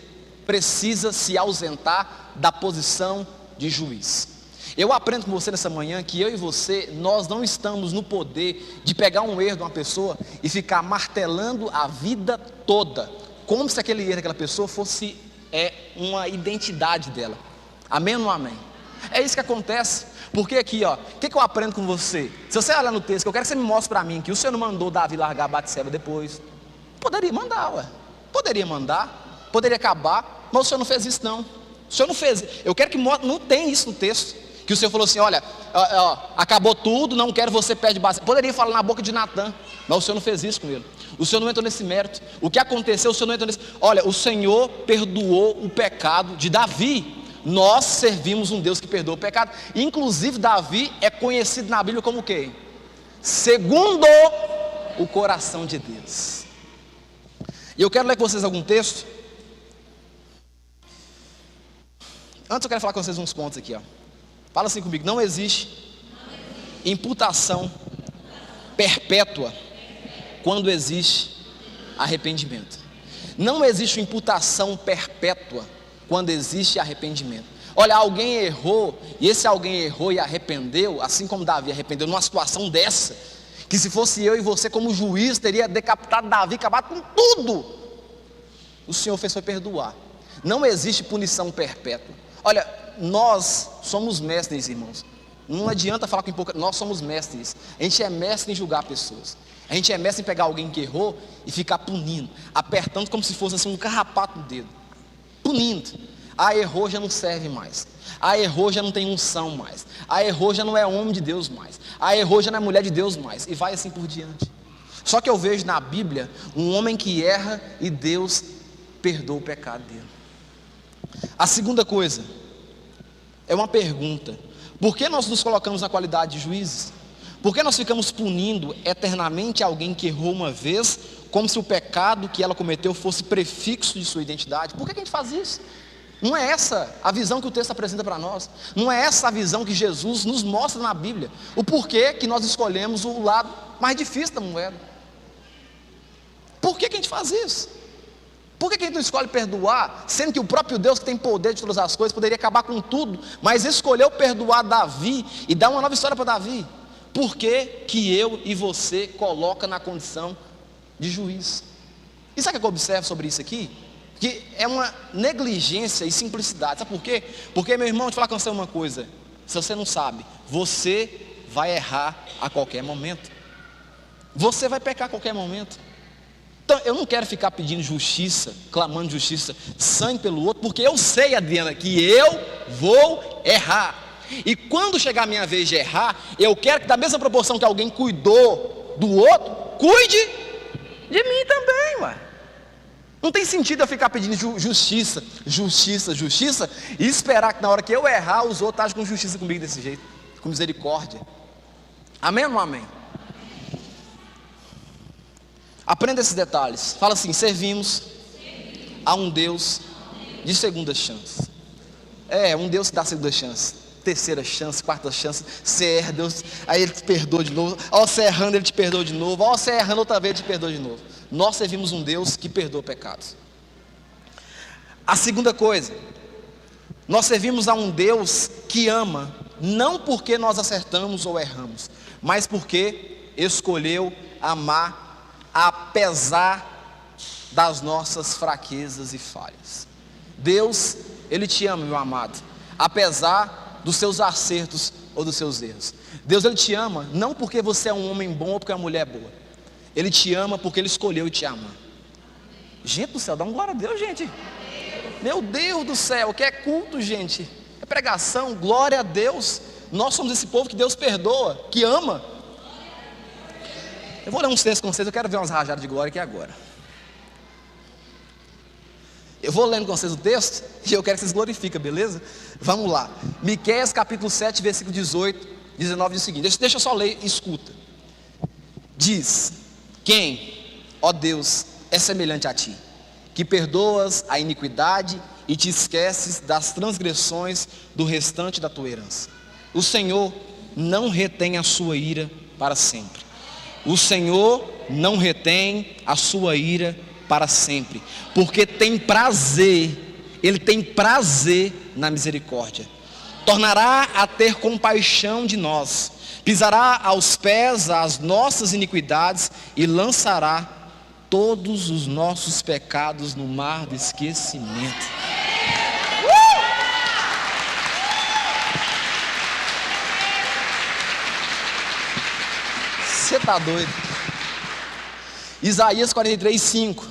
A: precisa se ausentar da posição de juiz. Eu aprendo com você nessa manhã que eu e você, nós não estamos no poder de pegar um erro de uma pessoa e ficar martelando a vida toda, como se aquele erro daquela pessoa fosse uma identidade dela. Amém ou não amém? É isso que acontece. Porque aqui, o que eu aprendo com você? Se você olhar no texto, eu quero que você me mostre para mim que o Senhor não mandou Davi largar Batseba depois. Poderia mandar, poderia mandar, poderia acabar, mas o Senhor não fez isso não. O Senhor não fez. Eu quero que mostre, não tem isso no texto. Que o Senhor falou assim, olha, acabou tudo, não quero você perto de Batseba. Poderia falar na boca de Natã, mas o Senhor não fez isso com ele. O Senhor não entrou nesse mérito. O que aconteceu, o Senhor não entrou nesse. Olha, o Senhor perdoou o pecado de Davi. Nós servimos um Deus que perdoa o pecado. Inclusive Davi é conhecido na Bíblia como o quê? Segundo o coração de Deus. E eu quero ler com vocês algum texto. Antes eu quero falar com vocês uns pontos aqui, Fala assim comigo, não existe imputação perpétua quando existe arrependimento. Não existe imputação perpétua quando existe arrependimento. Olha, alguém errou, e esse alguém errou e arrependeu, assim como Davi arrependeu numa situação dessa, que se fosse eu e você como juiz, teria decapitado Davi, acabado com tudo. O Senhor fez foi perdoar. Não existe punição perpétua. Olha, nós somos mestres, irmãos. Não adianta falar com pouca. Nós somos mestres. A gente é mestre em julgar pessoas. A gente é mestre em pegar alguém que errou e ficar punindo, apertando como se fosse assim um carrapato no dedo, punindo. Errou, já não serve mais. Errou, já não tem unção mais. Errou, já não é homem de Deus mais. Errou, já não é mulher de Deus mais. E vai assim por diante. Só que eu vejo na Bíblia um homem que erra e Deus perdoa o pecado dele. A segunda coisa é uma pergunta: por que nós nos colocamos na qualidade de juízes? Por que nós ficamos punindo eternamente alguém que errou uma vez, como se o pecado que ela cometeu fosse prefixo de sua identidade? Por que a gente faz isso? Não é essa a visão que o texto apresenta para nós. Não é essa a visão que Jesus nos mostra na Bíblia. O porquê que nós escolhemos o lado mais difícil da moeda. Por que a gente faz isso? Por que a gente não escolhe perdoar, sendo que o próprio Deus que tem poder de todas as coisas poderia acabar com tudo, mas escolheu perdoar Davi e dar uma nova história para Davi? Por que eu e você coloca na condição de juiz? E sabe o que eu observo sobre isso aqui? Que é uma negligência e simplicidade. Sabe por quê? Porque, meu irmão, deixa eu falar com você uma coisa. Se você não sabe, você vai errar a qualquer momento. Você vai pecar a qualquer momento. Então, eu não quero ficar pedindo justiça, clamando justiça, sangue pelo outro, porque eu sei, Adriana, que eu vou errar. E quando chegar a minha vez de errar, eu quero que da mesma proporção que alguém cuidou do outro, cuide de mim também, ué. Não tem sentido eu ficar pedindo justiça e esperar que na hora que eu errar, os outros agem com justiça comigo desse jeito, com misericórdia. Amém ou não amém? Aprenda esses detalhes. Fala assim: servimos a um Deus de segunda chance. Um Deus que dá segunda chance, terceira chance, quarta chance. Você erra, Deus, aí Ele te perdoa de novo. Você errando, Ele te perdoa de novo. Você errando outra vez, Ele te perdoa de novo. Nós servimos um Deus que perdoa pecados. A segunda coisa, nós servimos a um Deus que ama, não porque nós acertamos ou erramos, mas porque escolheu amar apesar das nossas fraquezas e falhas. Deus, Ele te ama, meu amado, apesar dos seus acertos ou dos seus erros. Deus, Ele te ama não porque você é um homem bom ou porque é uma mulher boa. Ele te ama porque Ele escolheu te amar. Gente do céu, dá um glória a Deus, gente. Meu Deus do céu, que é culto, gente, é pregação, glória a Deus. Nós somos esse povo que Deus perdoa, que ama. Eu vou ler uns textos com vocês, eu quero ver umas rajadas de glória aqui agora. Eu vou lendo com vocês o texto e eu quero que vocês glorifiquem, beleza? Vamos lá. Miqueias capítulo 7, versículo 18, 19 diz o seguinte, deixa eu só ler e escuta. Diz, quem, ó Deus, é semelhante a ti, que perdoas a iniquidade e te esqueces das transgressões do restante da tua herança. O Senhor não retém a sua ira para sempre. O Senhor não retém a sua ira para sempre, porque tem prazer, Ele tem prazer na misericórdia. Tornará a ter compaixão de nós, pisará aos pés as nossas iniquidades e lançará todos os nossos pecados no mar do esquecimento. Você está doido? Isaías 43, 5.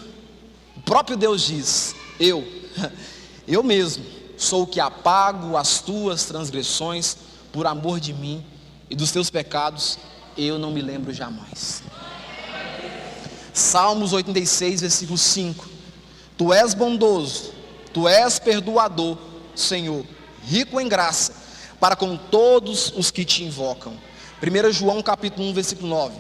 A: O próprio Deus diz, eu mesmo sou o que apago as tuas transgressões por amor de mim, e dos teus pecados eu não me lembro jamais. Salmos 86, versículo 5. Tu és bondoso, tu és perdoador, Senhor, rico em graça, para com todos os que te invocam. 1 João capítulo 1, versículo 9.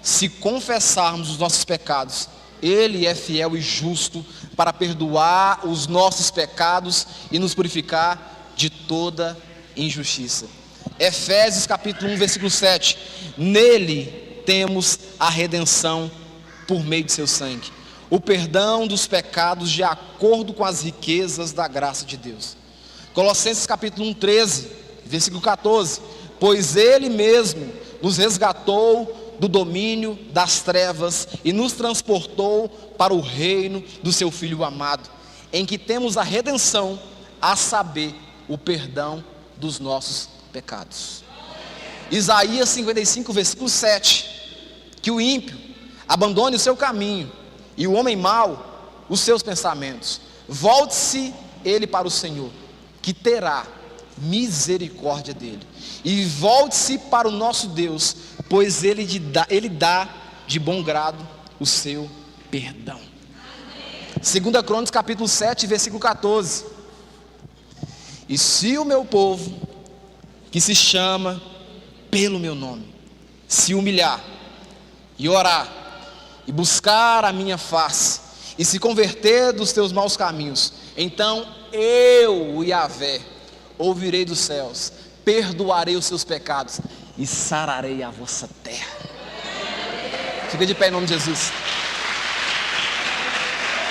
A: Se confessarmos os nossos pecados, Ele é fiel e justo para perdoar os nossos pecados e nos purificar de toda injustiça. Efésios capítulo 1, versículo 7. Nele temos a redenção por meio de seu sangue, o perdão dos pecados de acordo com as riquezas da graça de Deus. Colossenses capítulo 1, 13, versículo 14. Pois Ele mesmo nos resgatou do domínio das trevas e nos transportou para o reino do seu Filho amado, em que temos a redenção, a saber, o perdão dos nossos pecados. Isaías 55, versículo 7. Que o ímpio abandone o seu caminho e o homem mau os seus pensamentos. Volte-se ele para o Senhor, que terá misericórdia dele, e volte-se para o nosso Deus, pois ele dá de bom grado o seu perdão. 2 Crônicas capítulo 7, versículo 14. E se o meu povo, que se chama pelo meu nome, se humilhar e orar e buscar a minha face e se converter dos teus maus caminhos, então eu, o Yahvé, ouvirei dos céus, perdoarei os seus pecados e sararei a vossa terra. Fica de pé em nome de Jesus.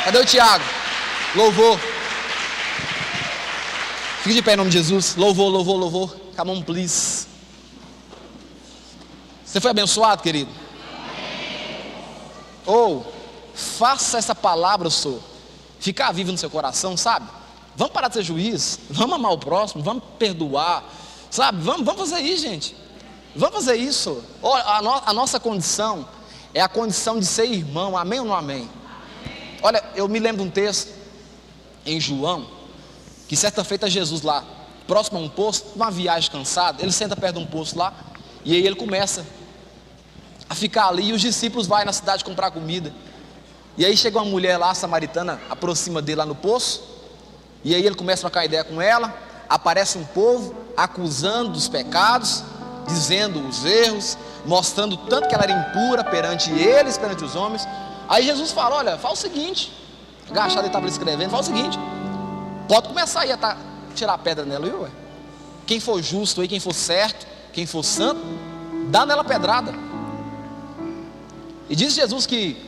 A: Cadê o Tiago? Louvor. Fica de pé em nome de Jesus. Louvor, louvor, louvor. Come on, please. Você foi abençoado, querido? Ou faça essa palavra, Senhor, ficar viva no seu coração, sabe? Vamos parar de ser juiz, vamos amar o próximo, vamos perdoar, sabe? Vamos fazer isso, gente. Vamos fazer isso. A nossa condição é a condição de ser irmão, amém ou não amém? Olha, eu me lembro de um texto em João, que certa feita Jesus lá, próximo a um poço, uma viagem cansada, ele senta perto de um poço lá, e aí ele começa a ficar ali, e os discípulos vão na cidade comprar comida, e aí chega uma mulher lá, samaritana, aproxima dele lá no poço, e aí ele começa a trocar ideia com ela, aparece um povo acusando dos pecados, dizendo os erros, mostrando tanto que ela era impura perante eles, perante os homens. Aí Jesus fala, olha, fala o seguinte, agachado ele estava escrevendo, fala o seguinte, pode começar aí a tirar a pedra nela, viu? Quem for justo aí, quem for certo, quem for santo, dá nela pedrada. E diz Jesus que,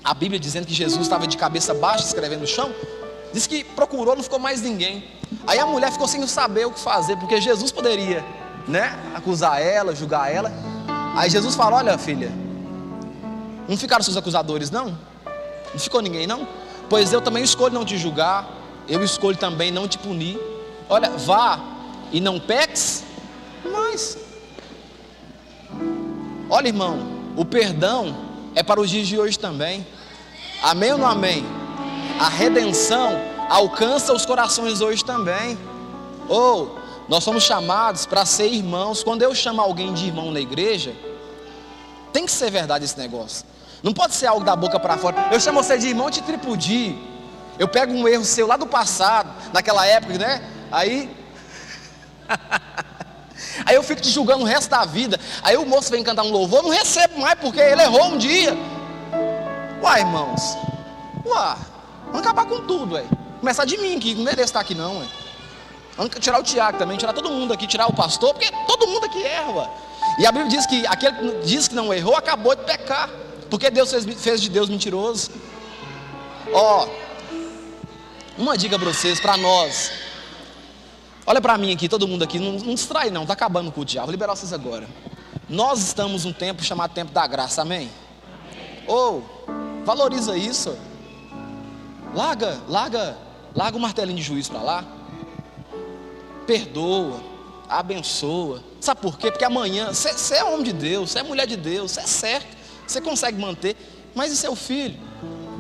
A: a Bíblia dizendo que Jesus estava de cabeça baixa escrevendo no chão, diz que procurou, não ficou mais ninguém. Aí a mulher ficou sem saber o que fazer, porque Jesus poderia, acusar ela, julgar ela. Aí Jesus fala, olha filha, não ficaram seus acusadores não? Não ficou ninguém não? Pois eu também escolho não te julgar, eu escolho também não te punir. Olha, vá e não peques mais. Olha, irmão, o perdão é para os dias de hoje também. Amém ou não amém? A redenção alcança os corações hoje também. Nós somos chamados para ser irmãos. Quando eu chamo alguém de irmão na igreja, tem que ser verdade esse negócio. Não pode ser algo da boca para fora. Eu chamo você de irmão, te tripudio. Eu pego um erro seu lá do passado, naquela época, né? Aí eu fico te julgando o resto da vida. Aí o moço vem cantar um louvor, eu não recebo mais porque ele errou um dia. Uai, irmãos, vamos acabar com tudo, ué. Começar de mim, que não merece estar aqui não, ué. Vamos tirar o Tiago também, tirar todo mundo aqui, tirar o pastor, porque todo mundo aqui erra, ué. E a Bíblia diz que aquele que diz que não errou, acabou de pecar, porque Deus fez de Deus mentiroso. Uma dica para vocês, para nós. Olha para mim aqui, todo mundo aqui, não distrai não, está acabando com o diabo, vou liberar vocês agora. Nós estamos num tempo chamado tempo da graça, amém? Valoriza isso. Larga o martelinho de juízo para lá. Perdoa, abençoa. Sabe por quê? Porque amanhã, você é homem de Deus, você é mulher de Deus, você é certo, você consegue manter. Mas e seu filho?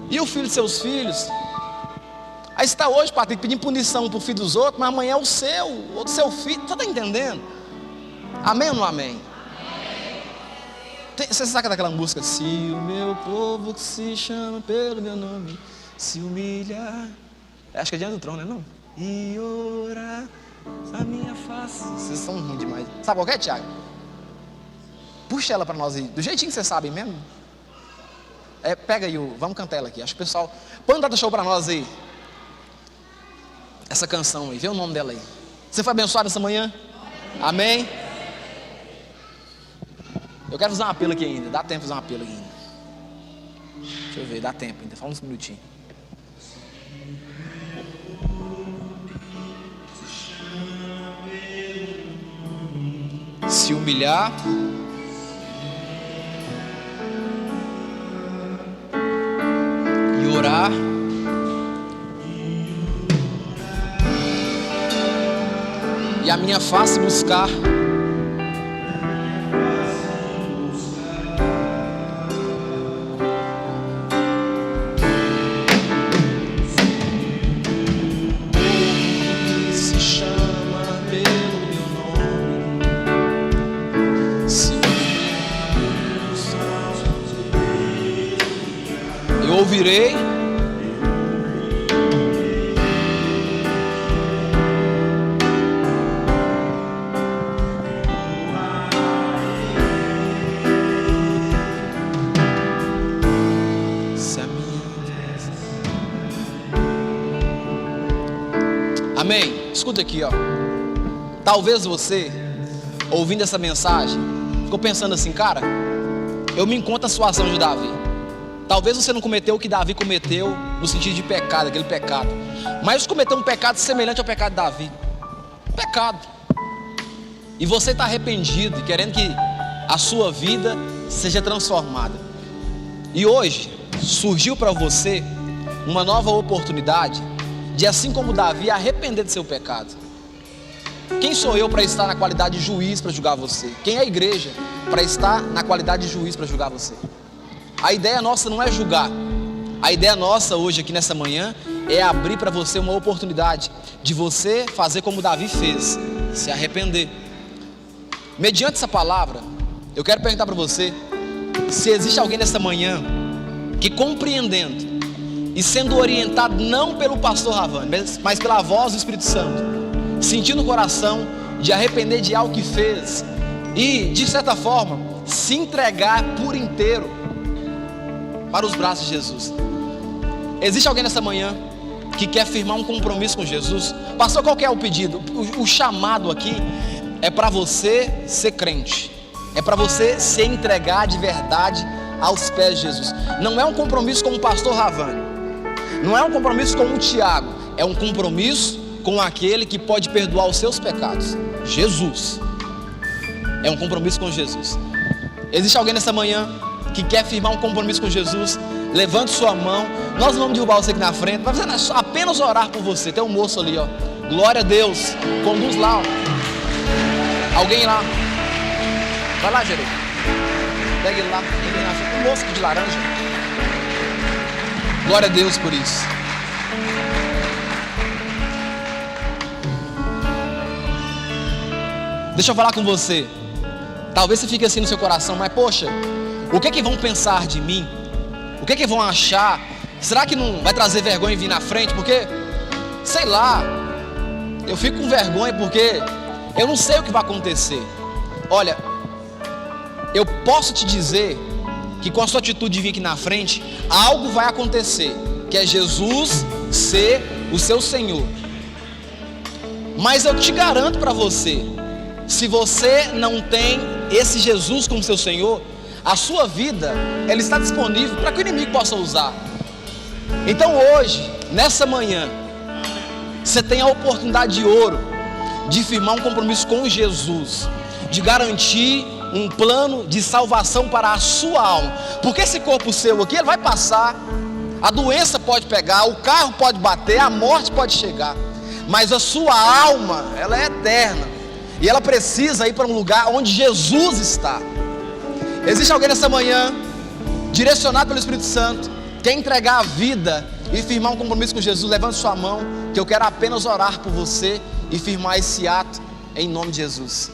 A: E o filho de seus filhos? Aí você está hoje, Patrick, pedindo punição para o filho dos outros, mas amanhã é o seu filho. Você está entendendo? Amém ou não amém? Você sabe daquela música? Se o meu povo que se chama pelo meu nome se humilhar, acho que é diante do trono, não? E orar a minha face. Vocês são ruins demais. Sabe qual é, Tiago? Puxa ela para nós aí, do jeitinho que vocês sabem mesmo. Pega aí, vamos cantar ela aqui. Acho que o pessoal, põe um data show para nós aí. Essa canção aí, vê o nome dela aí. Você foi abençoado essa manhã? Amém? Eu quero fazer um apelo aqui ainda. Dá tempo de fazer um apelo aqui ainda. Deixa eu ver, dá tempo ainda. Fala uns minutinhos. Se humilhar e orar e a minha face buscar, se chama pelo meu nome, eu ouvirei. Amém? Escuta aqui, talvez você, ouvindo essa mensagem, ficou pensando assim, cara, eu me encontro na situação de Davi. Talvez você não cometeu o que Davi cometeu, no sentido de pecado, aquele pecado, mas cometeu um pecado semelhante ao pecado de Davi. Pecado. E você está arrependido e querendo que a sua vida seja transformada. E hoje surgiu para você uma nova oportunidade de, assim como Davi, arrepender de seu pecado. Quem sou eu para estar na qualidade de juiz para julgar você? Quem é a igreja para estar na qualidade de juiz para julgar você? A ideia nossa não é julgar. A ideia nossa hoje aqui nessa manhã é abrir para você uma oportunidade de você fazer como Davi fez, se arrepender. Mediante essa palavra, eu quero perguntar para você se existe alguém nessa manhã que, compreendendo e sendo orientado não pelo pastor Ravani, mas pela voz do Espírito Santo, sentindo o coração de arrepender de algo que fez e, de certa forma, se entregar por inteiro para os braços de Jesus. Existe alguém nessa manhã que quer firmar um compromisso com Jesus? Pastor, qual que é o pedido? O chamado aqui é para você ser crente, é para você se entregar de verdade aos pés de Jesus. Não é um compromisso com o pastor Ravani, não é um compromisso com o Tiago, é um compromisso com aquele que pode perdoar os seus pecados, Jesus. É um compromisso com Jesus. Existe alguém nessa manhã que quer firmar um compromisso com Jesus, levante sua mão. Nós não vamos derrubar você aqui na frente, vai fazer apenas orar por você. Tem um moço ali, ó. Glória a Deus. Conduz lá, ó. Alguém lá. Vai lá, Jerei. Pega ele lá. Um moço aqui de laranja. Glória a Deus por isso. Deixa eu falar com você. Talvez você fique assim no seu coração, mas poxa, o que é que vão pensar de mim? O que é que vão achar? Será que não vai trazer vergonha vir na frente? Porque, sei lá, eu fico com vergonha porque eu não sei o que vai acontecer. Olha, eu posso te dizer que com a sua atitude de vir aqui na frente, algo vai acontecer, que é Jesus ser o seu Senhor. Mas eu te garanto para você, se você não tem esse Jesus como seu Senhor, a sua vida, ela está disponível para que o inimigo possa usar. Então hoje, nessa manhã, você tem a oportunidade de ouro de firmar um compromisso com Jesus, de garantir um plano de salvação para a sua alma. Porque esse corpo seu aqui, ele vai passar, a doença pode pegar, o carro pode bater, a morte pode chegar, mas a sua alma, ela é eterna, e ela precisa ir para um lugar onde Jesus está. Existe alguém nessa manhã, direcionado pelo Espírito Santo, quer entregar a vida e firmar um compromisso com Jesus? Levante sua mão, que eu quero apenas orar por você e firmar esse ato em nome de Jesus.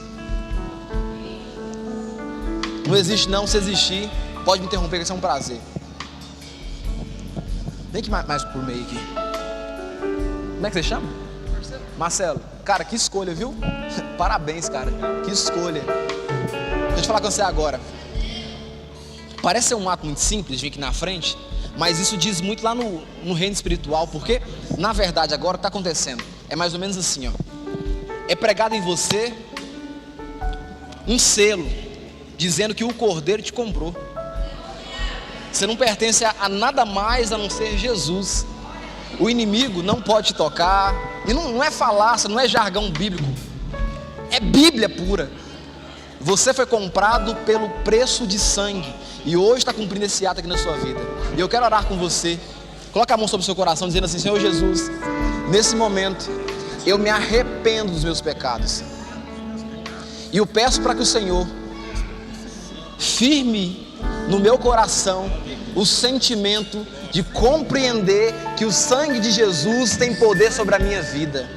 A: Não existe não, se existir, pode me interromper, que isso é um prazer. Vem aqui mais por meio aqui. Como é que você chama? Marcelo. Cara, que escolha, viu? Parabéns, cara, que escolha. Deixa eu falar com você agora. Parece ser um ato muito simples de vir aqui na frente, mas isso diz muito lá no reino espiritual, porque na verdade agora o que está acontecendo é mais ou menos assim, ó. É pregado em você um selo dizendo que o Cordeiro te comprou. Você não pertence a nada mais a não ser Jesus. O inimigo não pode te tocar. E não é falácia, não é jargão bíblico, é Bíblia pura. Você foi comprado pelo preço de sangue, e hoje está cumprindo esse ato aqui na sua vida. E eu quero orar com você. Coloca a mão sobre o seu coração, dizendo assim: Senhor Jesus, nesse momento eu me arrependo dos meus pecados, e eu peço para que o Senhor firme no meu coração o sentimento de compreender que o sangue de Jesus tem poder sobre a minha vida.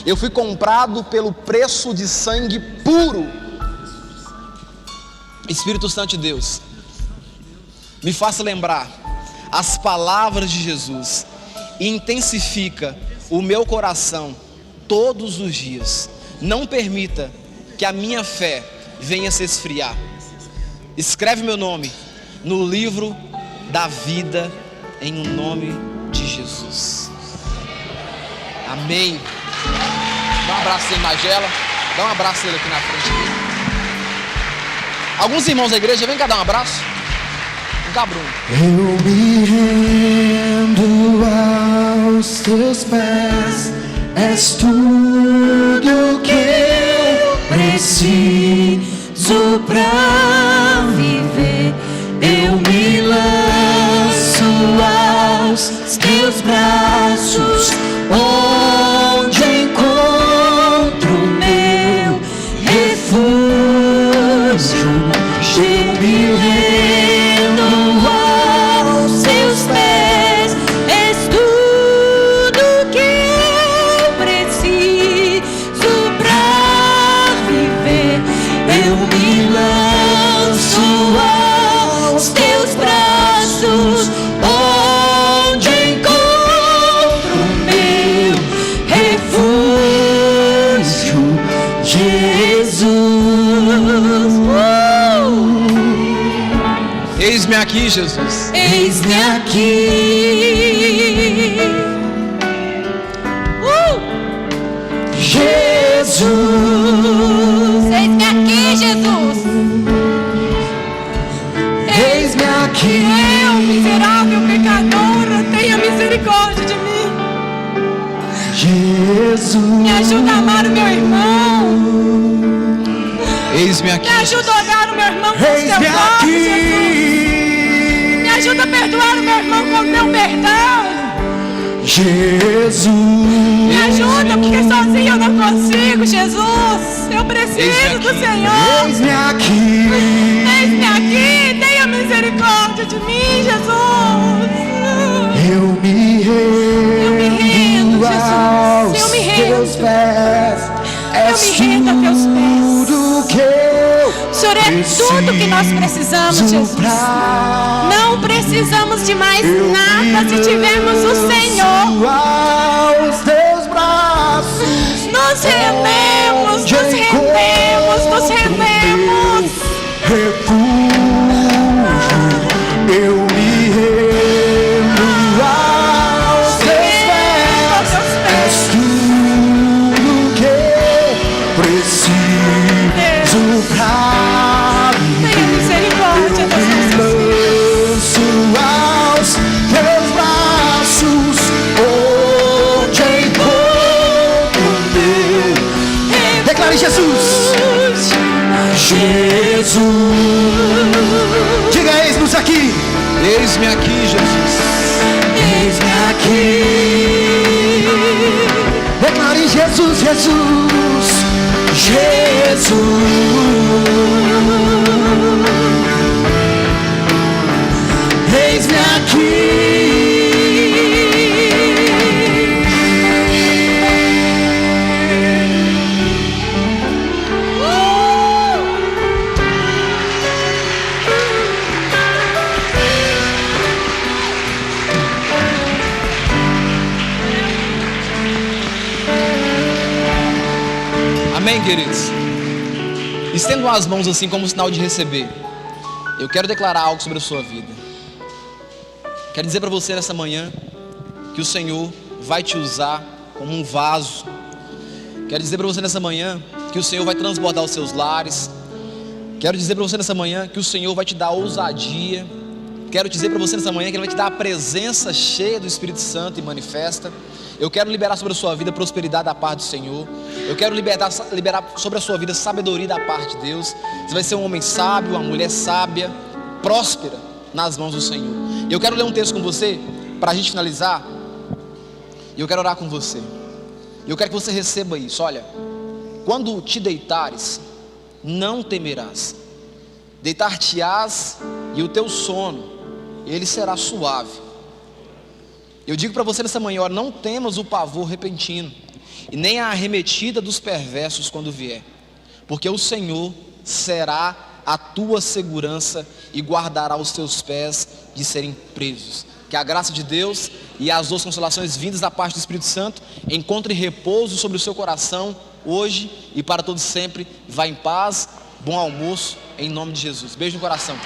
A: Eu fui comprado pelo preço de sangue puro. Espírito Santo de Deus, me faça lembrar as palavras de Jesus e intensifica o meu coração todos os dias. Não permita que a minha fé venha se esfriar. Escreve meu nome no livro da vida, em nome de Jesus. Amém. Dá um abraço aí, Magela. Dá um abraço ele aqui na frente. Alguns irmãos da igreja, vem cá dar um abraço. Vem cá, Bruno.
B: Eu me rendo aos teus pés. És tudo que eu preciso pra viver. Eu me lanço aos teus braços, onde encontro meu refúgio. Eu me rendo aos teus pés. És tudo que eu preciso pra viver. Eu me lanço aos teus braços, onde encontro meu refúgio, Jesus.
A: Eis-me aqui, Jesus.
B: Eis-me aqui, Jesus.
C: Eis-me aqui, Jesus.
B: Eis-me aqui,
C: Eu, miserável pecadora, tenha misericórdia de mim.
B: Jesus.
C: Me ajuda a amar o meu irmão.
A: Eis-me aqui.
C: Me ajuda a olhar o meu irmão com os teus
B: Eis-me
C: olhos, Jesus.
B: aqui,
C: Me ajuda a perdoar o meu irmão com o teu perdão.
B: Jesus,
C: Me ajuda, porque sozinho eu não consigo, Jesus. Eu preciso do Senhor.
B: eis-me aqui.
C: Eis-me aqui, tenha misericórdia de mim, Jesus.
B: Eu me rendo,
C: Jesus. Eu me rendo.
B: teus pés. És
C: me rendo a teus pés.
B: tudo que eu
C: O Senhor é tudo que nós precisamos, Jesus. Não precisamos de mais nada se tivermos o Senhor.
B: aos teus braços.
C: Nos rendemos, nos rendemos, nos rendemos.
B: Refúgio, eu me rendo aos teus pés. És tudo que eu preciso pra
C: Tenha
B: viver.
C: misericórdia das nossas vidas.
B: Lanço aos teus braços, onde encontro meu. Declare Jesus. Jesus, diga: eis-nos aqui.
A: Eis-me aqui, Jesus.
B: Eis-me aqui. Declare Jesus, Jesus, Jesus. Eis-me aqui.
A: Amém, queridos? Estendo as mãos assim como sinal de receber. Eu quero declarar algo sobre a sua vida. Quero dizer para você nessa manhã que o Senhor vai te usar como um vaso. Quero dizer para você nessa manhã que o Senhor vai transbordar os seus lares. Quero dizer para você nessa manhã que o Senhor vai te dar ousadia. Quero dizer para você nessa manhã que Ele vai te dar a presença cheia do Espírito Santo e manifesta. Eu quero liberar sobre a sua vida prosperidade da parte do Senhor. Eu quero liberar sobre a sua vida sabedoria da parte de Deus. Você vai ser um homem sábio, uma mulher sábia, próspera nas mãos do Senhor. E eu quero ler um texto com você para a gente finalizar. E eu quero orar com você. E eu quero que você receba isso. Olha, quando te deitares, não temerás. Deitar-te-ás e o teu sono, ele será suave. Eu digo para você nessa manhã, não temas o pavor repentino, e nem a arremetida dos perversos quando vier, porque o Senhor será a tua segurança e guardará os teus pés de serem presos. Que a graça de Deus e as duas consolações vindas da parte do Espírito Santo encontre repouso sobre o seu coração hoje e para todo sempre. Vá em paz, bom almoço, em nome de Jesus. Beijo no coração.